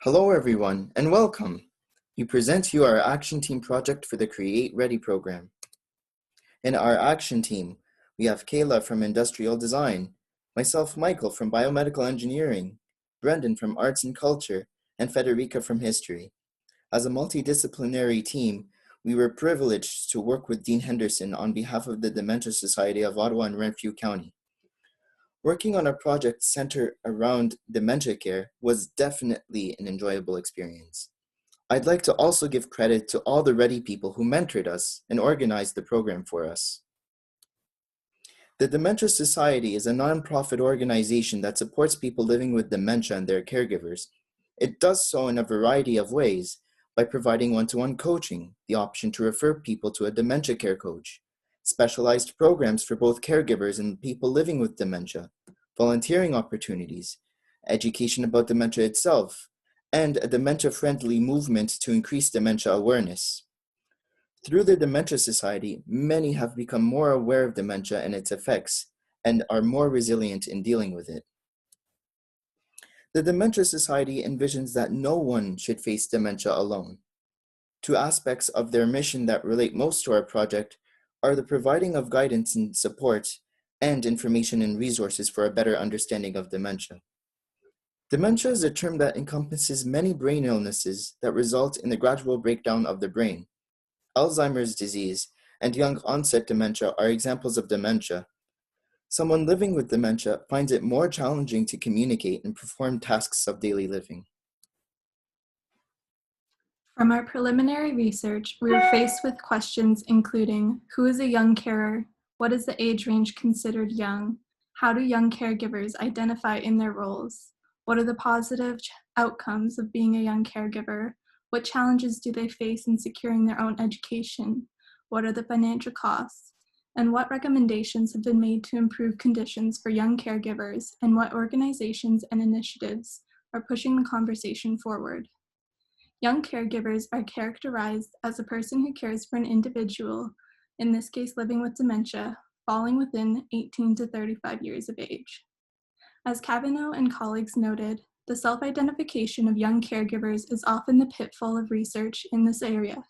Hello everyone, and welcome. We present to you our action team project for the CREATE-READi program. In our action team, we have Kayla from Industrial Design, myself Michael from Biomedical Engineering, Brendan from Arts and Culture, and Federica from History. As a multidisciplinary team, we were privileged to work with Dean Henderson on behalf of the Dementia Society of Ottawa and Renfrew County. Working on a project centered around dementia care was definitely an enjoyable experience. I'd like to also give credit to all the READi people who mentored us and organized the program for us. The Dementia Society is a nonprofit organization that supports people living with dementia and their caregivers. It does so in a variety of ways, by providing one-to-one coaching, the option to refer people to a dementia care coach, specialized programs for both caregivers and people living with dementia, volunteering opportunities, education about dementia itself, and a dementia-friendly movement to increase dementia awareness. Through the Dementia Society, many have become more aware of dementia and its effects, and are more resilient in dealing with it. The Dementia Society envisions that no one should face dementia alone. Two aspects of their mission that relate most to our project are the providing of guidance and support, and information and resources for a better understanding of dementia. Dementia is a term that encompasses many brain illnesses that result in the gradual breakdown of the brain. Alzheimer's disease and young onset dementia are examples of dementia. Someone living with dementia finds it more challenging to communicate and perform tasks of daily living. From our preliminary research, we were faced with questions including, who is a young carer? What is the age range considered young? How do young caregivers identify in their roles? What are the positive outcomes of being a young caregiver? What challenges do they face in securing their own education? What are the financial costs? And what recommendations have been made to improve conditions for young caregivers, and what organizations and initiatives are pushing the conversation forward? Young caregivers are characterized as a person who cares for an individual, in this case living with dementia, falling within 18 to 35 years of age. As Cavanaugh and colleagues noted, the self-identification of young caregivers is often the pitfall of research in this area.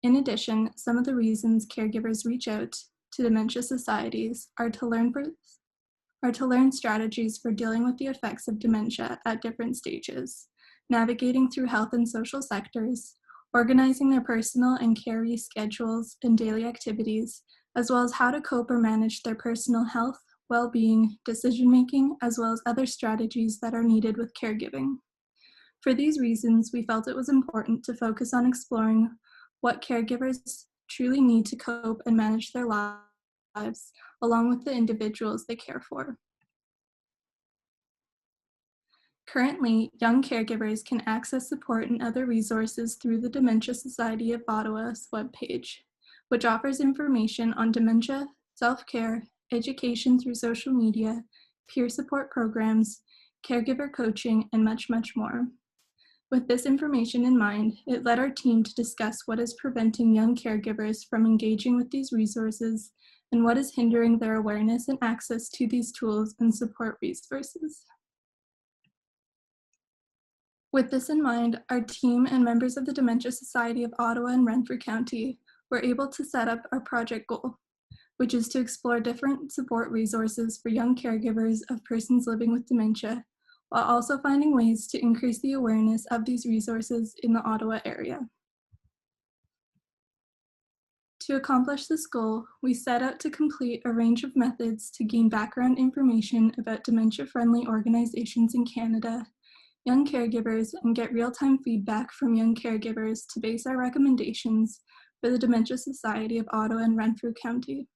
In addition, some of the reasons caregivers reach out to dementia societies are to learn strategies for dealing with the effects of dementia at different stages, navigating through health and social sectors, organizing their personal and carey schedules and daily activities, as well as how to cope or manage their personal health, well-being, decision-making, as well as other strategies that are needed with caregiving. For these reasons, we felt it was important to focus on exploring what caregivers truly need to cope and manage their lives, along with the individuals they care for. Currently, young caregivers can access support and other resources through the Dementia Society of Ottawa's webpage, which offers information on dementia, self-care, education through social media, peer support programs, caregiver coaching, and much, much more. With this information in mind, it led our team to discuss what is preventing young caregivers from engaging with these resources and what is hindering their awareness and access to these tools and support resources. With this in mind, our team and members of the Dementia Society of Ottawa and Renfrew County were able to set up our project goal, which is to explore different support resources for young caregivers of persons living with dementia, while also finding ways to increase the awareness of these resources in the Ottawa area. To accomplish this goal, we set out to complete a range of methods to gain background information about dementia-friendly organizations in Canada, young caregivers, and get real-time feedback from young caregivers to base our recommendations for the Dementia Society of Ottawa and Renfrew County.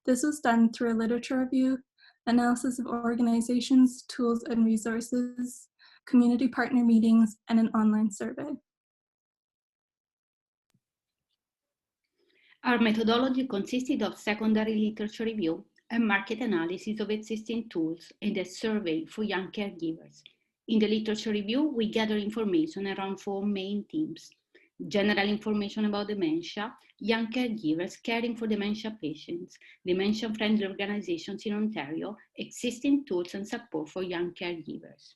This was done through a literature review, analysis of organizations, tools, and resources, community partner meetings, and an online survey. Our methodology consisted of secondary literature review and market analysis of existing tools and a survey for young caregivers. In the literature review, we gather information around 4 main themes: general information about dementia, young caregivers caring for dementia patients, dementia-friendly organizations in Ontario, existing tools and support for young caregivers.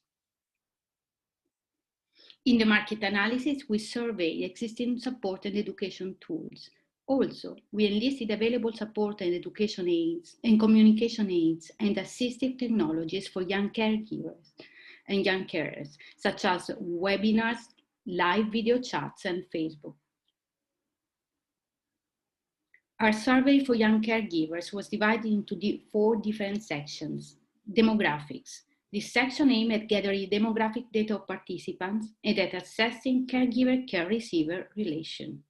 In the market analysis, we surveyed existing support and education tools. Also, we enlisted available support and education aids and communication aids and assistive technologies for young caregivers and young carers, such as webinars, live video chats, and Facebook. Our survey for young caregivers was divided into 4 different sections. Demographics. This section aimed at gathering demographic data of participants and at assessing caregiver-care receiver relation.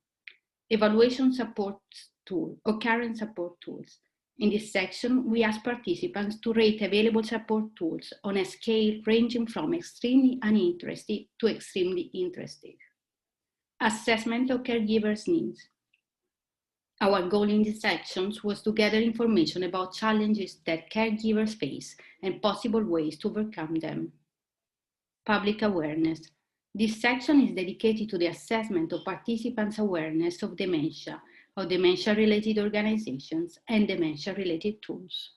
Evaluation support tool or current support tools. In this section, we asked participants to rate available support tools on a scale ranging from extremely uninterested to extremely interested. Assessment of caregivers' needs. Our goal in these sections was to gather information about challenges that caregivers face and possible ways to overcome them. Public awareness. This section is dedicated to the assessment of participants' awareness of dementia-related organizations, and dementia-related tools.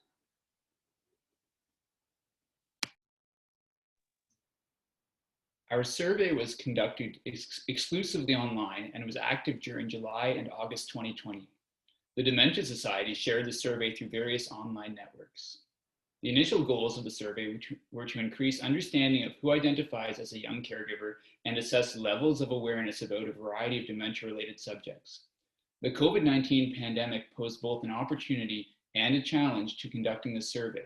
Our survey was conducted exclusively online and was active during July and August 2020. The Dementia Society shared the survey through various online networks. The initial goals of the survey were to increase understanding of who identifies as a young caregiver and assess levels of awareness about a variety of dementia-related subjects. The COVID-19 pandemic posed both an opportunity and a challenge to conducting the survey.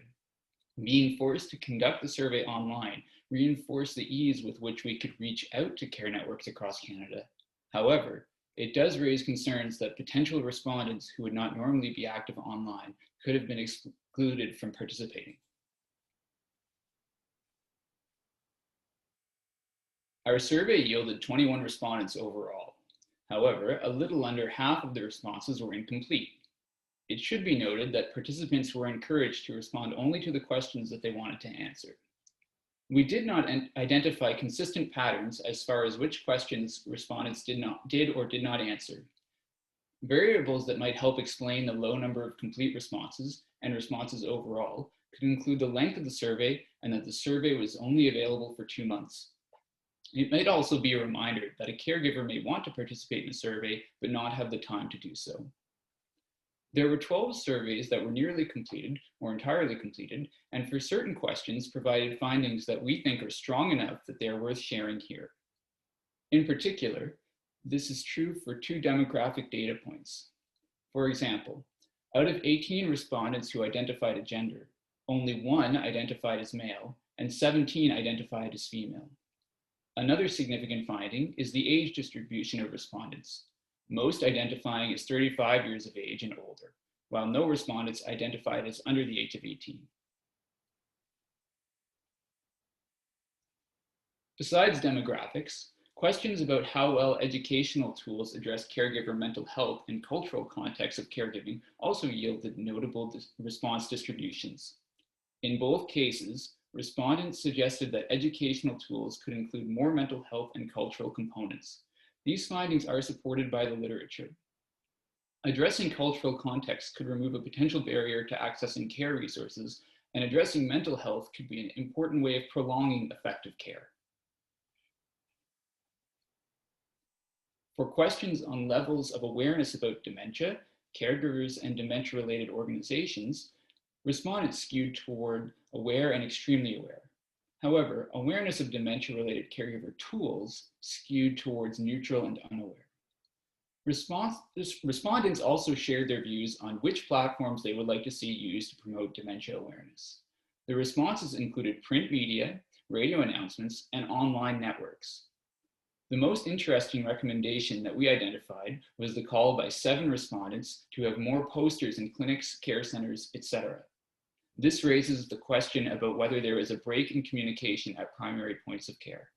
Being forced to conduct the survey online reinforced the ease with which we could reach out to care networks across Canada. However, it does raise concerns that potential respondents who would not normally be active online could have been excluded from participating. Our survey yielded 21 respondents overall. However, a little under half of the responses were incomplete. It should be noted that participants were encouraged to respond only to the questions that they wanted to answer. We did not identify consistent patterns as far as which questions respondents did or did not answer. Variables that might help explain the low number of complete responses and responses overall could include the length of the survey and that the survey was only available for 2 months. It might also be a reminder that a caregiver may want to participate in a survey but not have the time to do so. There were 12 surveys that were nearly completed or entirely completed, and for certain questions provided findings that we think are strong enough that they are worth sharing here. In particular, this is true for 2 demographic data points. For example, out of 18 respondents who identified a gender, only 1 identified as male and 17 identified as female. Another significant finding is the age distribution of respondents, most identifying as 35 years of age and older, while no respondents identified as under the age of 18. Besides demographics, questions about how well educational tools address caregiver mental health and cultural contexts of caregiving also yielded notable response distributions. In both cases, respondents suggested that educational tools could include more mental health and cultural components. These findings are supported by the literature. Addressing cultural context could remove a potential barrier to accessing care resources, and addressing mental health could be an important way of prolonging effective care. For questions on levels of awareness about dementia, caregivers, and dementia-related organizations, respondents skewed toward aware and extremely aware. However, awareness of dementia-related caregiver tools skewed towards neutral and unaware. Respondents also shared their views on which platforms they would like to see used to promote dementia awareness. The responses included print media, radio announcements, and online networks. The most interesting recommendation that we identified was the call by 7 respondents to have more posters in clinics, care centers, etc. This raises the question about whether there is a break in communication at primary points of care.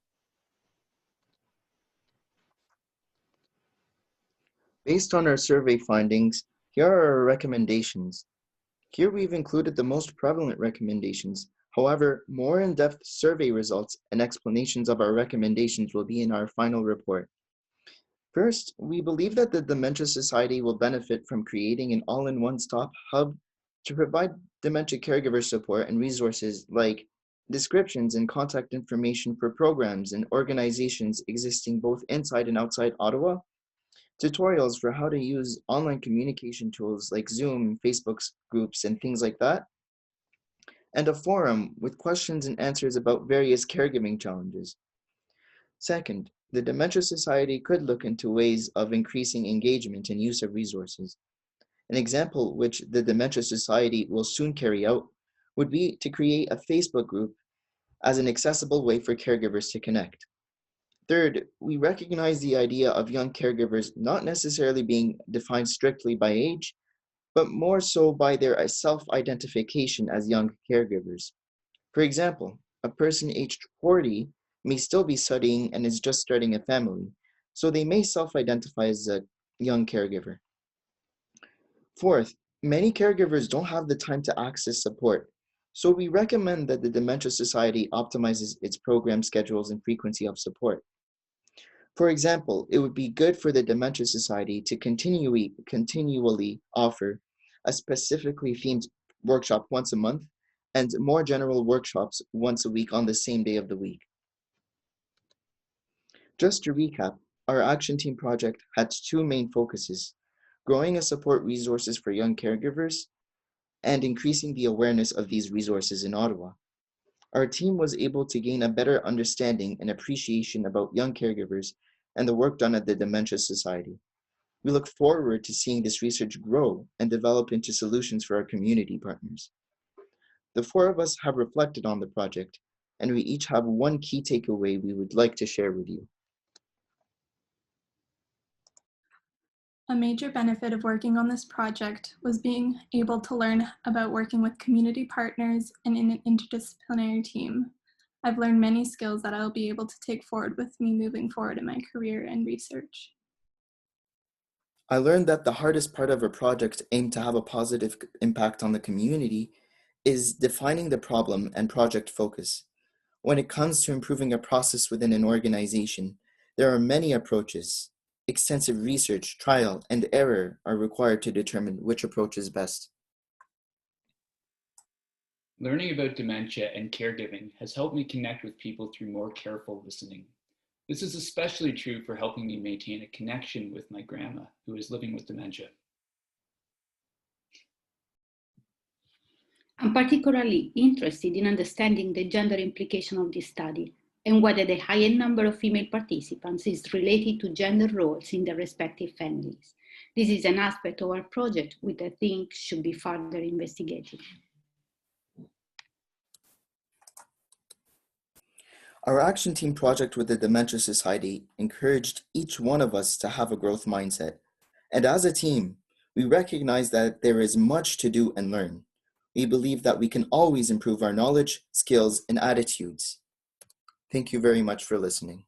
Based on our survey findings, here are our recommendations. Here we've included the most prevalent recommendations. However, more in-depth survey results and explanations of our recommendations will be in our final report. First, we believe that the Dementia Society will benefit from creating an all-in-one-stop hub to provide dementia caregiver support and resources like descriptions and contact information for programs and organizations existing both inside and outside Ottawa, tutorials for how to use online communication tools like Zoom, Facebook groups, and things like that, and a forum with questions and answers about various caregiving challenges. Second, the Dementia Society could look into ways of increasing engagement and use of resources. An example which the Dementia Society will soon carry out would be to create a Facebook group as an accessible way for caregivers to connect. Third, we recognize the idea of young caregivers not necessarily being defined strictly by age, but more so by their self-identification as young caregivers. For example, a person aged 40 may still be studying and is just starting a family, so they may self-identify as a young caregiver. Fourth, many caregivers don't have the time to access support, so we recommend that the Dementia Society optimizes its program schedules and frequency of support. For example, it would be good for the Dementia Society to continually offer a specifically themed workshop once a month and more general workshops once a week on the same day of the week. Just to recap, our Action Team project had two main focuses: growing a support resources for young caregivers and increasing the awareness of these resources in Ottawa. Our team was able to gain a better understanding and appreciation about young caregivers and the work done at the Dementia Society. We look forward to seeing this research grow and develop into solutions for our community partners. The four of us have reflected on the project, and we each have one key takeaway we would like to share with you. A major benefit of working on this project was being able to learn about working with community partners and in an interdisciplinary team. I've learned many skills that I'll be able to take forward with me moving forward in my career and research. I learned that the hardest part of a project aimed to have a positive impact on the community is defining the problem and project focus. When it comes to improving a process within an organization, there are many approaches. Extensive research, trial, and error are required to determine which approach is best. Learning about dementia and caregiving has helped me connect with people through more careful listening. This is especially true for helping me maintain a connection with my grandma, who is living with dementia. I'm particularly interested in understanding the gender implication of this study and whether the higher number of female participants is related to gender roles in their respective families. This is an aspect of our project which I think should be further investigated. Our Action Team project with the Dementia Society encouraged each one of us to have a growth mindset. And as a team, we recognize that there is much to do and learn. We believe that we can always improve our knowledge, skills, and attitudes. Thank you very much for listening.